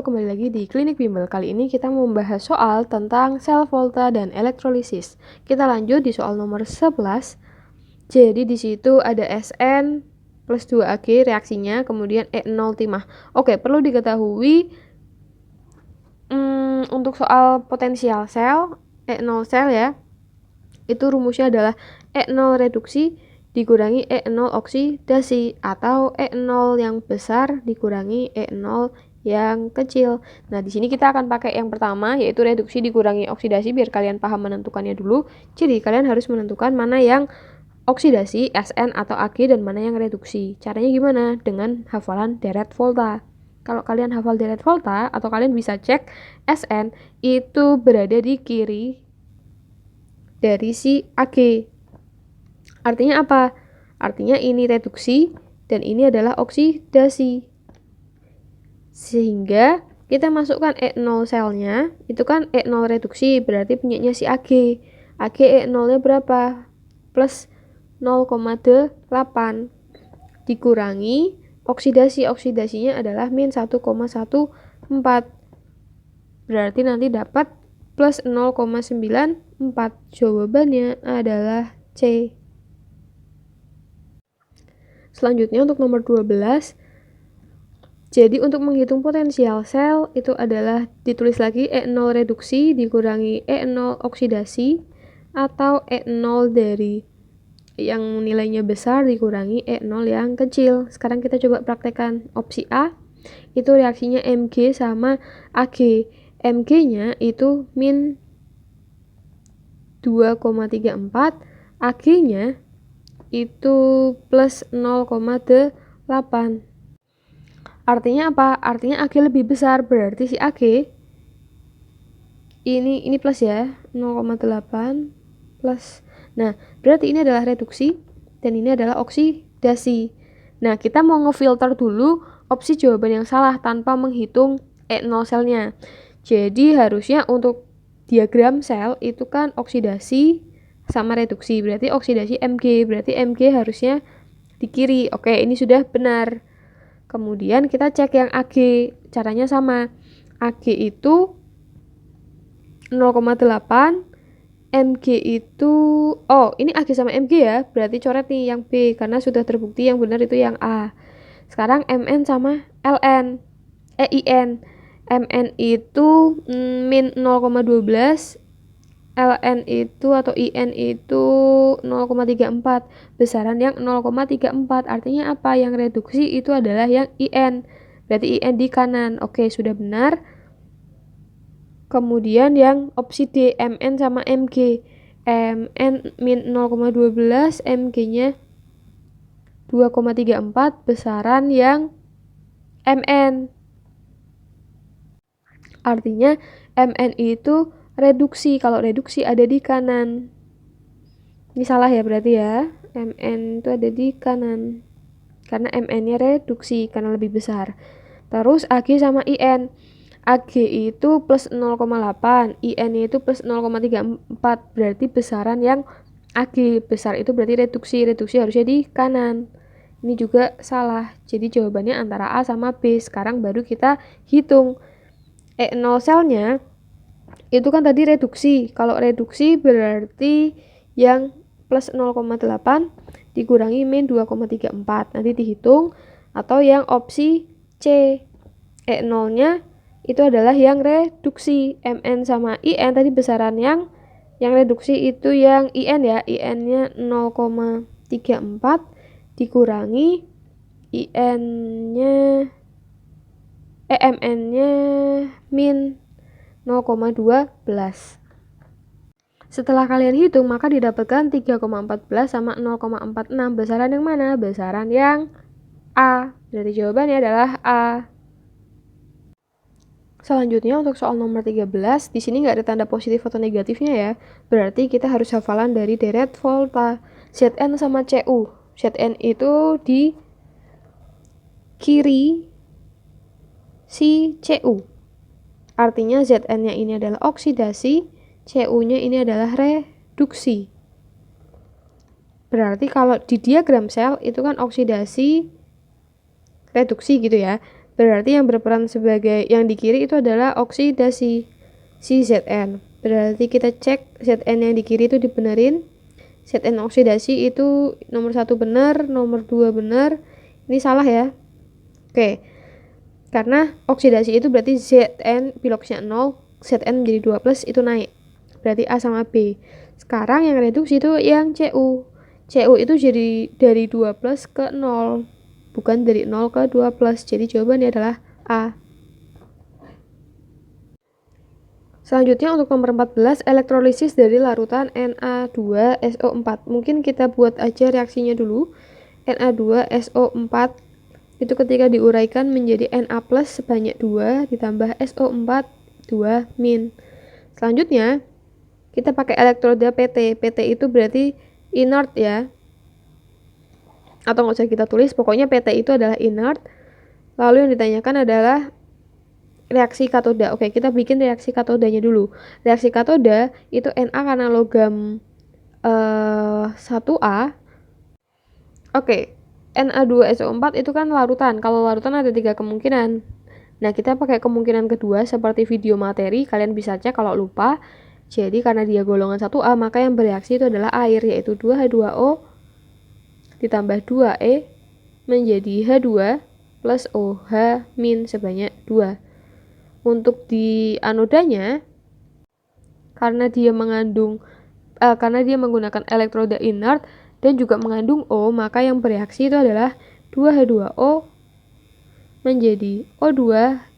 Halo, kembali lagi di Klinik Bimbel. Kali ini kita membahas soal tentang sel volta dan elektrolisis. Kita lanjut di soal nomor 11. Jadi di situ ada Sn plus 2Ag reaksinya, kemudian E0 timah. Oke, perlu diketahui untuk soal potensial sel, E0 sel ya, itu rumusnya adalah E0 reduksi dikurangi E0 oksidasi, atau E0 yang besar dikurangi E0 yang kecil. Nah, di sini kita akan pakai yang pertama, yaitu reduksi dikurangi oksidasi, biar kalian paham menentukannya dulu. Jadi, kalian harus menentukan mana yang oksidasi, Sn atau Ag, dan mana yang reduksi. Caranya gimana? Dengan hafalan deret volta. Kalau kalian hafal deret volta, atau kalian bisa cek Sn, itu berada di kiri dari si Ag. Artinya apa? Artinya ini reduksi, dan ini adalah oksidasi. Sehingga kita masukkan E0 selnya, itu kan E0 reduksi, berarti punyanya si Ag. Ag E0-nya berapa? Plus 0,8 dikurangi oksidasi. Oksidasinya adalah min 1,14. Berarti nanti dapat plus 0,94. Jawabannya adalah C. Selanjutnya untuk nomor 12. Jadi untuk menghitung potensial sel itu adalah ditulis lagi E0 reduksi dikurangi E0 oksidasi, atau E0 dari yang nilainya besar dikurangi E0 yang kecil. Sekarang kita coba praktekkan opsi A. Itu reaksinya Mg sama Ag. Mg-nya itu min 2,34, Ag-nya itu plus 0,8. Artinya apa? Artinya Ag lebih besar, berarti si Ag ini plus ya, 0,8 plus. Nah, berarti ini adalah reduksi dan ini adalah oksidasi. Nah, kita mau ngefilter dulu opsi jawaban yang salah tanpa menghitung E0 selnya. Jadi harusnya untuk diagram sel itu kan oksidasi sama reduksi, berarti oksidasi Mg, berarti Mg harusnya di kiri. Oke, ini sudah benar. Kemudian kita cek yang Ag, caranya sama. Ag itu 0,8, Mg itu, ini Ag sama Mg ya, berarti coret nih yang B, karena sudah terbukti yang benar itu yang A. Sekarang Mn sama In. Mn itu min 0,12, Ln itu atau In itu 0,34, besaran yang 0,34. Artinya apa? Yang reduksi itu adalah yang In, berarti In di kanan. Oke, sudah benar. Kemudian yang opsi D, Mn sama Mg. Mn min 0,12, Mg-nya 2,34, besaran yang Mn. Artinya Mn itu reduksi. Kalau reduksi ada di kanan. Ini salah ya berarti ya. Mn itu ada di kanan. Karena Mn-nya reduksi karena lebih besar. Terus Ag sama In. Ag itu plus 0,8, In itu plus 0,34. Berarti besaran yang Ag besar itu berarti reduksi. Reduksi harusnya di kanan. Ini juga salah. Jadi jawabannya antara A sama B. Sekarang baru kita hitung. E0 selnya itu kan tadi reduksi. Kalau reduksi berarti yang plus 0,8 dikurangi min 2,34. Nanti dihitung. Atau yang opsi C. E0-nya itu adalah yang reduksi. Mn sama In tadi besaran yang reduksi itu yang In ya. In-nya 0,34 dikurangi In-nya Mn-nya min 0,12. Setelah kalian hitung, maka didapatkan 3,14 sama 0,46. Besaran yang mana? Besaran yang A. Berarti jawabannya adalah A. Selanjutnya untuk soal nomor 13, di sini nggak ada tanda positif atau negatifnya ya. Berarti kita harus hafalan dari deret volta. Zn sama Cu. Zn itu di kiri si Cu. Artinya Zn-nya ini adalah oksidasi, Cu-nya ini adalah reduksi. Berarti kalau di diagram sel itu kan oksidasi, reduksi gitu ya. Berarti yang berperan sebagai yang di kiri itu adalah oksidasi, si Zn. Berarti kita cek Zn yang di kiri itu dibenerin. Zn oksidasi itu nomor 1 benar, nomor 2 benar. Ini salah ya. Oke. Karena oksidasi itu berarti Zn piloksnya 0, Zn menjadi 2 plus itu naik. Berarti A sama B. Sekarang yang reduksi itu yang Cu. Cu itu jadi dari 2 plus ke 0. Bukan dari 0 ke 2 plus. Jadi jawabannya adalah A. Selanjutnya untuk nomor 14, elektrolisis dari larutan Na2SO4. Mungkin kita buat aja reaksinya dulu. Na2SO4 itu ketika diuraikan menjadi Na plus sebanyak 2 ditambah SO4 2 min. Selanjutnya kita pakai elektroda PT. PT itu berarti inert ya. Atau nggak usah kita tulis, pokoknya PT itu adalah inert. Lalu yang ditanyakan adalah reaksi katoda. Oke, kita bikin reaksi katodanya dulu. Reaksi katoda itu Na karena logam 1A. Oke, Na2SO4 itu kan larutan. Kalau larutan ada 3 kemungkinan. Nah, kita pakai kemungkinan kedua seperti video materi. Kalian bisa cek kalau lupa. Jadi, karena dia golongan 1A, maka yang bereaksi itu adalah air, yaitu 2H2O ditambah 2E menjadi H2 plus OH min sebanyak 2. Untuk di anodanya, karena dia menggunakan elektroda inert dan juga mengandung O, maka yang bereaksi itu adalah 2H2O menjadi O2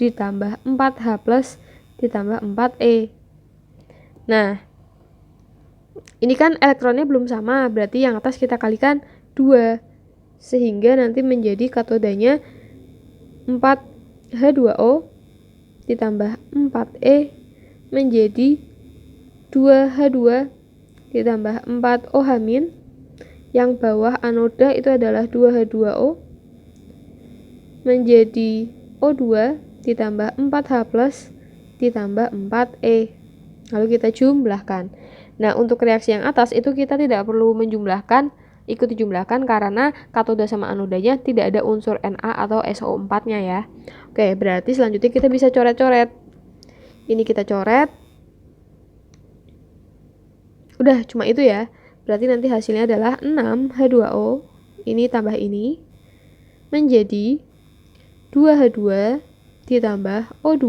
ditambah 4H plus ditambah 4E. Nah, ini kan elektronnya belum sama, berarti yang atas kita kalikan 2. Sehingga nanti menjadi katodanya 4H2O ditambah 4E menjadi 2H2 ditambah 4OH min. Yang bawah anoda itu adalah 2H2O menjadi O2 ditambah 4H plus ditambah 4E. Lalu kita jumlahkan. Nah, untuk reaksi yang atas itu kita tidak perlu menjumlahkan, ikut dijumlahkan karena katoda sama anodanya tidak ada unsur Na atau SO4-nya ya. Oke, berarti selanjutnya kita bisa coret-coret. Ini kita coret. Udah, cuma itu ya. Berarti nanti hasilnya adalah 6H2O, ini tambah ini, menjadi 2H2 ditambah O2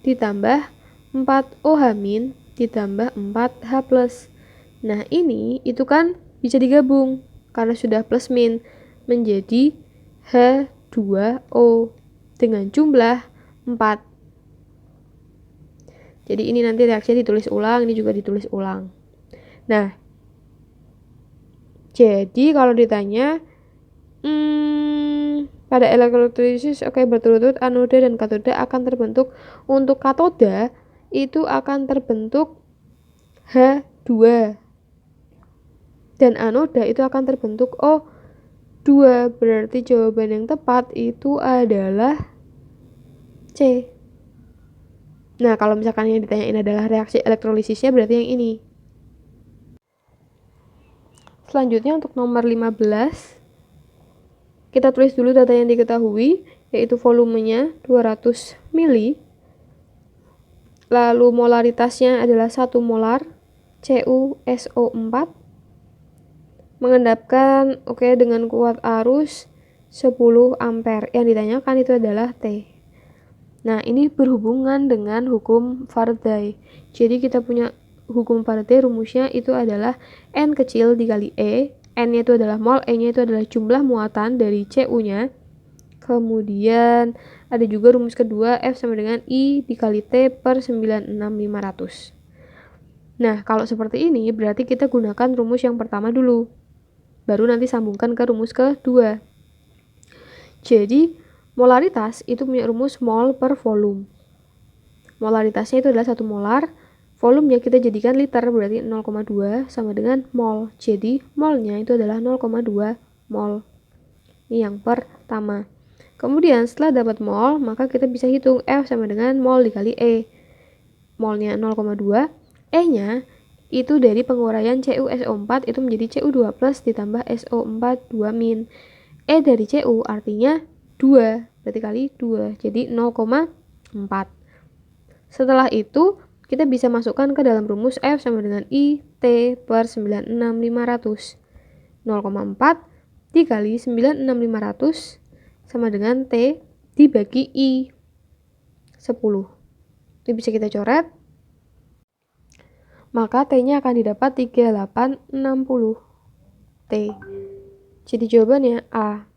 ditambah 4OH min ditambah 4H plus. Nah, ini itu kan bisa digabung karena sudah plus min menjadi H2O dengan jumlah 4. Jadi ini nanti reaksinya ditulis ulang, ini juga ditulis ulang. Nah, jadi kalau ditanya pada elektrolisis berturut-turut anoda dan katoda akan terbentuk. Untuk katoda itu akan terbentuk H2 dan anoda itu akan terbentuk O2. Berarti jawaban yang tepat itu adalah C. Nah, kalau misalkan yang ditanyain adalah reaksi elektrolisisnya berarti yang ini. Selanjutnya untuk nomor 15, kita tulis dulu data yang diketahui, yaitu volumenya 200 mili. Lalu molaritasnya adalah 1 molar CuSO4. Mengendapkan dengan kuat arus 10 ampere. Yang ditanyakan itu adalah T. Nah, ini berhubungan dengan hukum Faraday. Jadi kita punya hukum Faraday, rumusnya itu adalah N kecil dikali E. N-nya itu adalah mol, E-nya itu adalah jumlah muatan dari Cu-nya. Kemudian ada juga rumus kedua, F sama dengan I dikali T per 96500. Nah, kalau seperti ini berarti kita gunakan rumus yang pertama dulu. Baru nanti sambungkan ke rumus kedua. Jadi, molaritas itu punya rumus mol per volume. Molaritasnya itu adalah 1 molar. Volumenya kita jadikan liter, berarti 0,2 sama dengan mol. Jadi, molnya itu adalah 0,2 mol. Ini yang pertama. Kemudian, setelah dapat mol, maka kita bisa hitung F sama dengan mol dikali E. Molnya 0,2. E-nya itu dari penguraian CuSO4 itu menjadi Cu2 plus ditambah SO4 2 min. E dari Cu artinya 2. berarti kali 2, jadi 0,4. Setelah itu kita bisa masukkan ke dalam rumus F sama dengan I T per 96500. 0,4 dikali 96500 sama dengan T dibagi I 10. Itu bisa kita coret. Maka T-nya akan didapat 3860 T. Jadi jawabannya A.